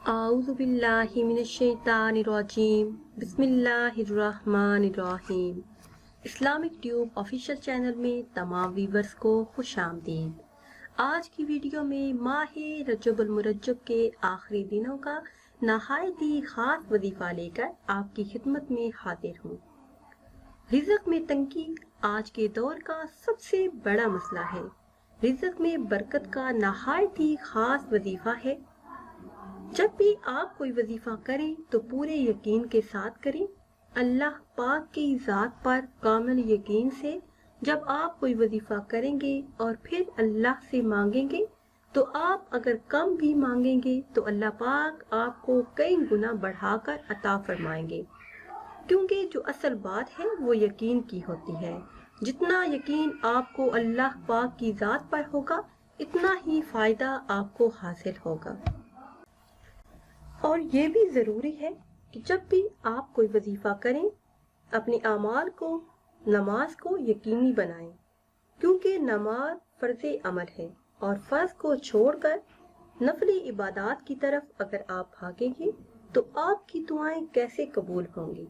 आऊज़ु बिल्लाहि मिनश्शैतानिर्रजीम बिस्मिल्लाहिर्रहमानिर्रहीम। Islamic tube official channel में तमाम व्यूवर्स को खुशामदीद। आज की वीडियो में माह रजबुल मुरज्जब के आखिरी दिनों का नहायत ही खास वजीफा लेकर आपकी खिदमत में हाजिर हूँ। रिज़्क़ में तंगी आज के दौर का सबसे बड़ा मसला है। रिज़्क़ में बरकत का नहायत ही खास वजीफा है। जब भी आप कोई वजीफा करें तो पूरे यकीन के साथ करें। अल्लाह पाक की ज़ात पर कामिल यकीन से जब आप कोई वजीफा करेंगे और फिर अल्लाह से मांगेंगे तो आप अगर कम भी मांगेंगे तो अल्लाह पाक आपको कई गुना बढ़ाकर अता फरमाएंगे, क्योंकि जो असल बात है वो यकीन की होती है। जितना यकीन आपको अल्लाह पाक की ज़ात पर होगा इतना ही फ़ायदा आपको हासिल होगा। और ये भी ज़रूरी है कि जब भी आप कोई वजीफ़ा करें अपने आमाल को, नमाज को यकीनी बनाएं, क्योंकि नमाज फ़र्ज़े अमल है और फ़र्ज़ को छोड़कर नफली इबादत की तरफ अगर आप भागेंगे तो आपकी दुआएं कैसे कबूल होंगी।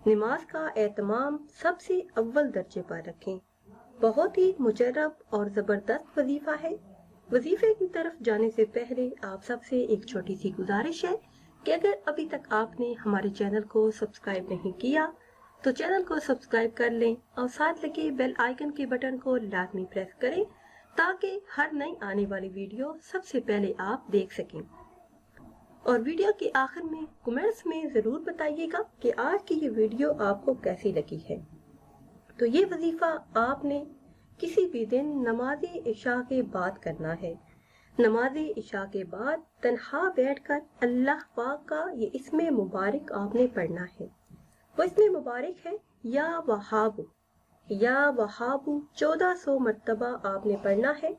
नमाज का एहतमाम सबसे अव्वल दर्जे पर रखें। बहुत ही मुजर्रब और ज़बरदस्त वजीफ़ा है। वजीफे की तरफ जाने से पहले आप सबसे एक छोटी सी गुजारिश है कि अगर अभी तक आपने हमारे चैनल को सब्सक्राइब नहीं किया तो चैनल को सब्सक्राइब कर लें और साथ लगे बेल आइकन के बटन को लाजमी प्रेस करें ताकि हर नई आने वाली वीडियो सबसे पहले आप देख सकें। और वीडियो के आखिर में कमेंट्स में ज़रूर बताइएगा कि आज की ये वीडियो आपको कैसी लगी है। तो ये वजीफा आपने किसी भी दिन नमाज इशा के बाद करना है। नमाज इशा के बाद तन्हा बैठकर अल्लाह पाक का ये इसमें मुबारक आपने पढ़ना है। वो इसमें मुबारक है या वहाबु 1400 मरतबा आपने पढ़ना है।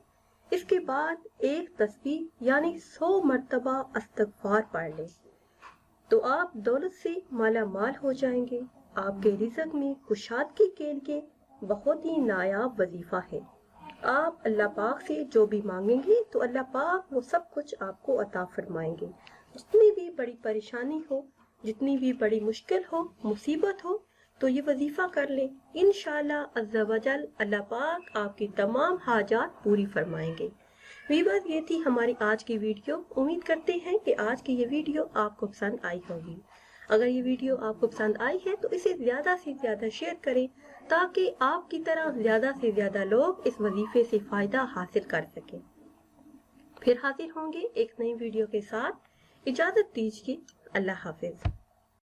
इसके बाद एक तस्बीह यानी 100 मरतबा अस्तगफार पढ़ लें तो आप दौलत से माला माल हो जाएंगे। आपके रिज़्क़ में कुशादगी के लिए बहुत ही नायाब वजीफा है। आप अल्लाह पाक से जो भी मांगेंगे तो अल्लाह पाक वो सब कुछ आपको अता फरमाएंगे। जितनी भी बड़ी परेशानी हो, जितनी भी बड़ी मुश्किल हो, मुसीबत हो, तो ये वजीफा कर लें। इंशाअल्लाह अज़्ज़ा वजल अल्लाह पाक आपकी तमाम हाजात पूरी फरमाएंगे। वीवर्स, ये थी हमारी आज की वीडियो। उम्मीद करते हैं कि आज की ये वीडियो आपको पसंद आई होगी। अगर ये वीडियो आपको पसंद आई है तो इसे ज़्यादा से ज़्यादा शेयर करें ताकि आपकी तरह ज़्यादा से ज़्यादा लोग इस वजीफे से फ़ायदा हासिल कर सकें। फिर हाजिर होंगे एक नई वीडियो के साथ। इजाज़त दीजिए। अल्लाह हाफिज़।